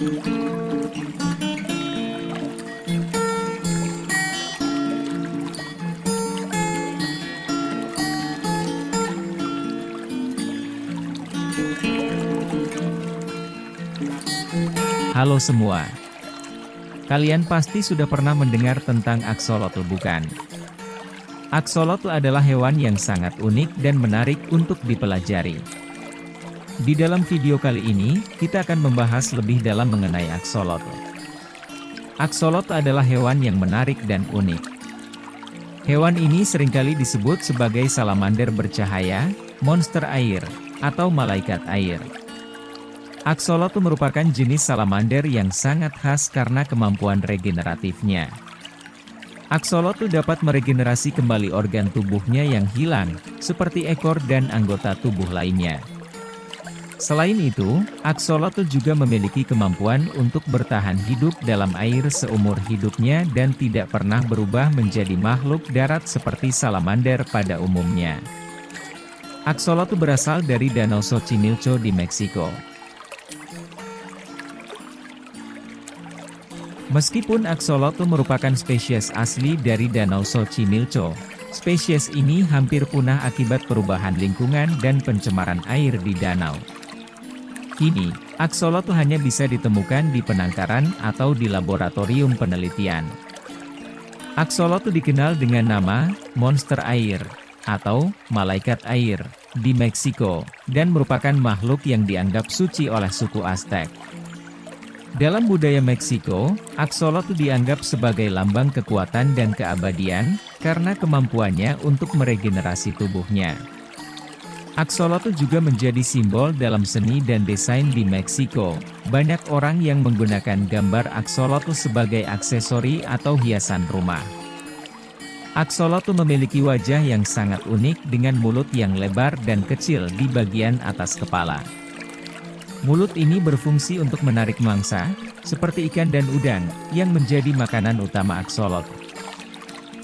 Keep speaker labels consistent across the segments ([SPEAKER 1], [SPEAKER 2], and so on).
[SPEAKER 1] Halo semua. Kalian pasti sudah pernah mendengar tentang aksolotl, bukan? Aksolotl adalah hewan yang sangat unik dan menarik untuk dipelajari. Di dalam video kali ini, kita akan membahas lebih dalam mengenai aksolotl. Aksolotl adalah hewan yang menarik dan unik. Hewan ini seringkali disebut sebagai salamander bercahaya, monster air, atau malaikat air. Aksolotl merupakan jenis salamander yang sangat khas karena kemampuan regeneratifnya. Aksolotl dapat meregenerasi kembali organ tubuhnya yang hilang, seperti ekor dan anggota tubuh lainnya. Selain itu, aksolotl juga memiliki kemampuan untuk bertahan hidup dalam air seumur hidupnya dan tidak pernah berubah menjadi makhluk darat seperti salamander pada umumnya. Aksolotl berasal dari Danau Xochimilco di Meksiko. Meskipun aksolotl merupakan spesies asli dari Danau Xochimilco, spesies ini hampir punah akibat perubahan lingkungan dan pencemaran air di danau. Kini, aksolotl hanya bisa ditemukan di penangkaran atau di laboratorium penelitian. Aksolotl dikenal dengan nama monster air atau malaikat air di Meksiko dan merupakan makhluk yang dianggap suci oleh suku Aztec. Dalam budaya Meksiko, aksolotl dianggap sebagai lambang kekuatan dan keabadian, karena kemampuannya untuk meregenerasi tubuhnya. Aksolotl juga menjadi simbol dalam seni dan desain di Meksiko. Banyak orang yang menggunakan gambar aksolotl sebagai aksesori atau hiasan rumah. Aksolotl memiliki wajah yang sangat unik dengan mulut yang lebar dan kecil di bagian atas kepala. Mulut ini berfungsi untuk menarik mangsa, seperti ikan dan udang, yang menjadi makanan utama aksolotl.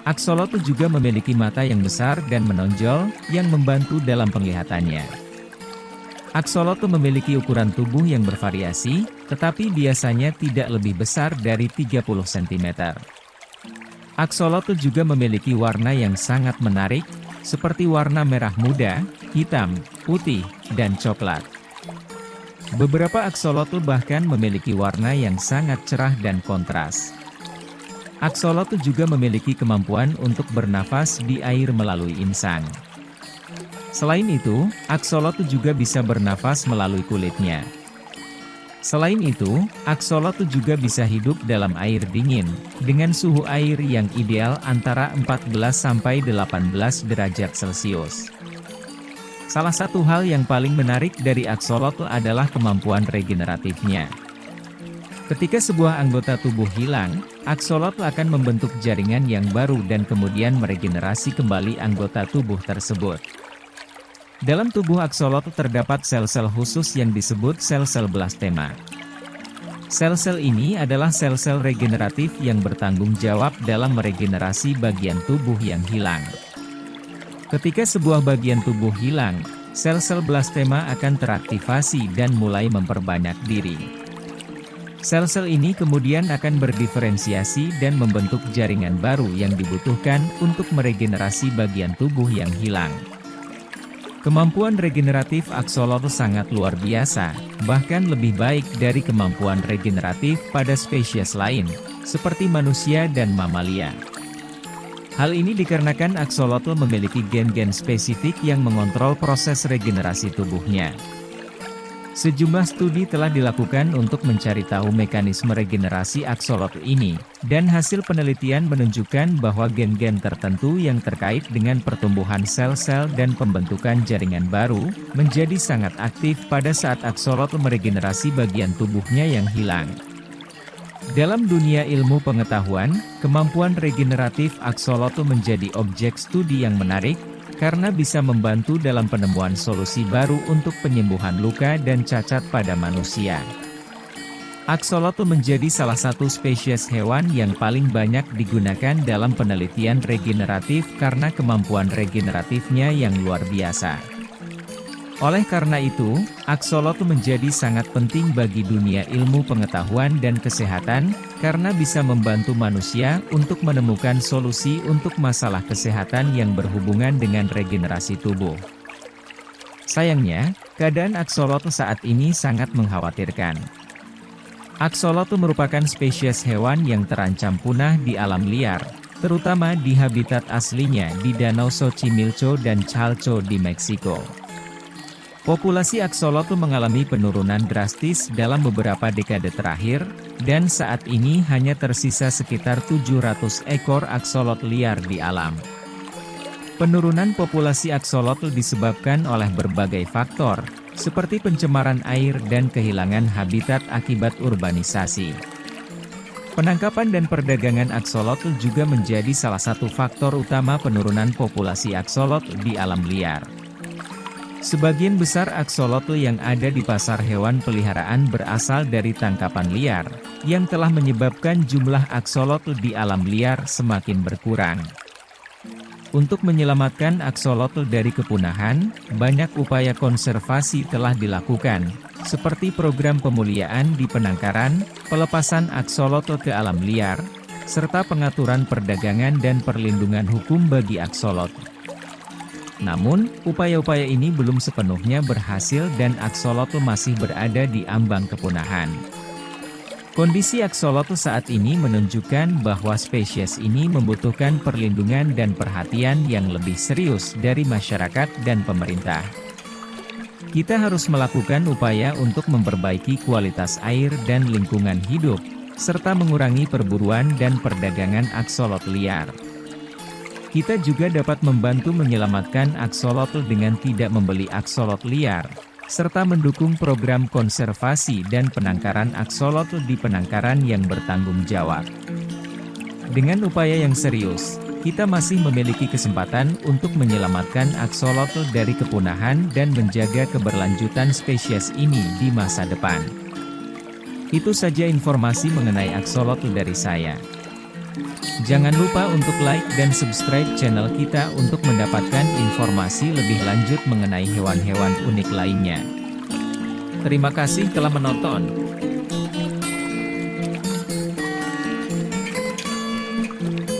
[SPEAKER 1] Aksolotl juga memiliki mata yang besar dan menonjol, yang membantu dalam penglihatannya. Aksolotl memiliki ukuran tubuh yang bervariasi, tetapi biasanya tidak lebih besar dari 30 cm. Aksolotl juga memiliki warna yang sangat menarik, seperti warna merah muda, hitam, putih, dan coklat. Beberapa aksolotl bahkan memiliki warna yang sangat cerah dan kontras. Aksolotl juga memiliki kemampuan untuk bernafas di air melalui insang. Selain itu, aksolotl juga bisa bernafas melalui kulitnya. Selain itu, aksolotl juga bisa hidup dalam air dingin, dengan suhu air yang ideal antara 14–18 derajat Celcius. Salah satu hal yang paling menarik dari aksolotl adalah kemampuan regeneratifnya. Ketika sebuah anggota tubuh hilang, aksolotl akan membentuk jaringan yang baru dan kemudian meregenerasi kembali anggota tubuh tersebut. Dalam tubuh aksolotl terdapat sel-sel khusus yang disebut sel-sel blastema. Sel-sel ini adalah sel-sel regeneratif yang bertanggung jawab dalam meregenerasi bagian tubuh yang hilang. Ketika sebuah bagian tubuh hilang, sel-sel blastema akan teraktivasi dan mulai memperbanyak diri. Sel-sel ini kemudian akan berdiferensiasi dan membentuk jaringan baru yang dibutuhkan untuk meregenerasi bagian tubuh yang hilang. Kemampuan regeneratif aksolotl sangat luar biasa, bahkan lebih baik dari kemampuan regeneratif pada spesies lain, seperti manusia dan mamalia. Hal ini dikarenakan aksolotl memiliki gen-gen spesifik yang mengontrol proses regenerasi tubuhnya. Sejumlah studi telah dilakukan untuk mencari tahu mekanisme regenerasi aksolotl ini, dan hasil penelitian menunjukkan bahwa gen-gen tertentu yang terkait dengan pertumbuhan sel-sel dan pembentukan jaringan baru, menjadi sangat aktif pada saat aksolotl meregenerasi bagian tubuhnya yang hilang. Dalam dunia ilmu pengetahuan, kemampuan regeneratif aksolotl menjadi objek studi yang menarik, karena bisa membantu dalam penemuan solusi baru untuk penyembuhan luka dan cacat pada manusia. Aksolotl menjadi salah satu spesies hewan yang paling banyak digunakan dalam penelitian regeneratif karena kemampuan regeneratifnya yang luar biasa. Oleh karena itu, aksolotl menjadi sangat penting bagi dunia ilmu pengetahuan dan kesehatan, karena bisa membantu manusia untuk menemukan solusi untuk masalah kesehatan yang berhubungan dengan regenerasi tubuh. Sayangnya, keadaan aksolotl saat ini sangat mengkhawatirkan. Aksolotl merupakan spesies hewan yang terancam punah di alam liar, terutama di habitat aslinya di Danau Xochimilco dan Chalco di Meksiko. Populasi aksolotl mengalami penurunan drastis dalam beberapa dekade terakhir, dan saat ini hanya tersisa sekitar 700 ekor aksolotl liar di alam. Penurunan populasi aksolotl disebabkan oleh berbagai faktor, seperti pencemaran air dan kehilangan habitat akibat urbanisasi. Penangkapan dan perdagangan aksolotl juga menjadi salah satu faktor utama penurunan populasi aksolotl di alam liar. Sebagian besar aksolotl yang ada di pasar hewan peliharaan berasal dari tangkapan liar, yang telah menyebabkan jumlah aksolotl di alam liar semakin berkurang. Untuk menyelamatkan aksolotl dari kepunahan, banyak upaya konservasi telah dilakukan, seperti program pemuliaan di penangkaran, pelepasan aksolotl ke alam liar, serta pengaturan perdagangan dan perlindungan hukum bagi aksolotl. Namun, upaya-upaya ini belum sepenuhnya berhasil dan aksolotl masih berada di ambang kepunahan. Kondisi aksolotl saat ini menunjukkan bahwa spesies ini membutuhkan perlindungan dan perhatian yang lebih serius dari masyarakat dan pemerintah. Kita harus melakukan upaya untuk memperbaiki kualitas air dan lingkungan hidup, serta mengurangi perburuan dan perdagangan aksolotl liar. Kita juga dapat membantu menyelamatkan aksolotl dengan tidak membeli aksolotl liar, serta mendukung program konservasi dan penangkaran aksolotl di penangkaran yang bertanggung jawab. Dengan upaya yang serius, kita masih memiliki kesempatan untuk menyelamatkan aksolotl dari kepunahan dan menjaga keberlanjutan spesies ini di masa depan. Itu saja informasi mengenai aksolotl dari saya. Jangan lupa untuk like dan subscribe channel kita untuk mendapatkan informasi lebih lanjut mengenai hewan-hewan unik lainnya. Terima kasih telah menonton.